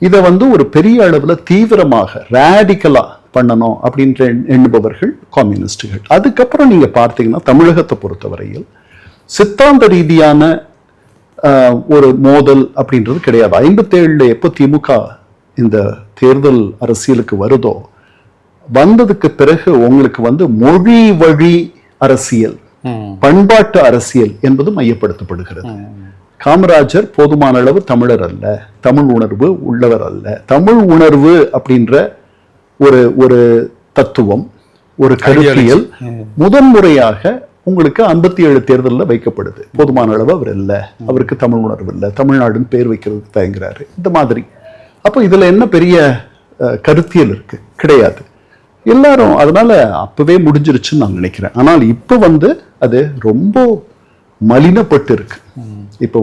இதை ஒரு பெரிய அளவுல தீவிரமாக ரேடிக்கலா பண்ணணும் அப்படின்ற எண்ணுபவர்கள் கம்யூனிஸ்டுகள். அதுக்கப்புறம் நீங்க பார்த்தீங்கன்னா தமிழகத்தை பொறுத்தவரையில் சித்தாந்த ரீதியான ஒரு மோதல் அப்படின்றது கிடையாது. 57 எப்போ திமுக இந்த தேர்தல் அரசியலுக்கு வருதோ, வந்ததுக்கு பிறகு உங்களுக்கு மொழி வழி அரசியல், பண்பாட்டு அரசியல் என்பது மையப்படுத்தப்படுகிறது. காமராஜர் போதுமான அளவு தமிழர் அல்ல, தமிழ் உணர்வு உள்ளவர் அல்ல. தமிழ் உணர்வு அப்படின்ற ஒரு தத்துவம், ஒரு கருத்தியல் முதன்முறையாக உங்களுக்கு 57 தேர்தலில் வைக்கப்படுது. போதுமான அளவு அவர் இல்லை, அவருக்கு தமிழ் உணர்வு இல்லை, தமிழ்நாடுன்னு பேர் வைக்கிறதுக்கு தயங்குறாரு, இந்த மாதிரி. அப்போ இதுல என்ன பெரிய கருத்தியல் இருக்கு? கிடையாது. எல்லாரும் அதனால அப்பவே முடிஞ்சிருச்சுன்னு நான் நினைக்கிறேன். ஆனால் இப்ப அது ரொம்ப மலினப்பட்டு இருக்கு. இப்ப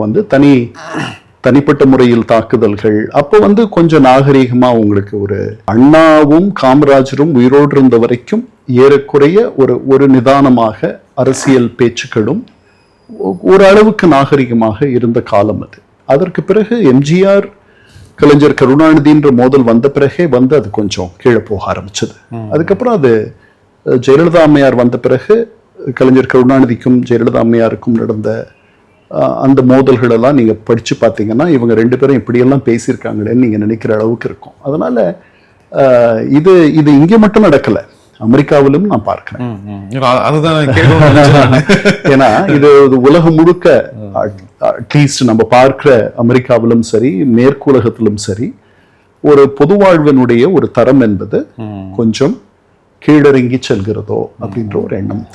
தனிப்பட்ட முறையில் தாக்குதல்கள். அப்போ கொஞ்சம் நாகரீகமா உங்களுக்கு ஒரு அண்ணாவும் காமராஜரும் உயிரோடு இருந்த வரைக்கும் ஏறக்குறைய ஒரு நிதானமாக அரசியல் பேச்சுக்களும் ஓரளவுக்கு நாகரிகமாக இருந்த காலம் அது. அதற்கு பிறகு எம்ஜிஆர் கலைஞர் கருணாநிதின்ற மோதல் வந்த பிறகே அது கொஞ்சம் கீழே போக ஆரம்பிச்சது. அதுக்கப்புறம் அது ஜெயலலிதா அம்மையார் வந்த பிறகு கலைஞர் கருணாநிதிக்கும் ஜெயலலிதா அம்மையாருக்கும் நடந்த அந்த மோதல்கள் எல்லாம் நீங்க படிச்சு பார்த்தீங்கன்னா இவங்க 2 பேரும் இப்படியெல்லாம் பேசியிருக்காங்களேன்னு நீங்க நினைக்கிற அளவுக்கு இருக்கும். அதனால இது இங்க மட்டும் நடக்கல, அமெரிக்காவிலும் நான் பார்க்கிறேன். ஏன்னா இது உலகம் முழுக்க அட்லீஸ்ட் நம்ம பார்க்கிற அமெரிக்காவிலும் சரி, மேற்குலகத்திலும் சரி, ஒரு பொது வாழ்வினுடைய ஒரு தரம் என்பது கொஞ்சம் கீழறங்கி செல்கிறதோ அப்படின்ற ஒரு எண்ணம்.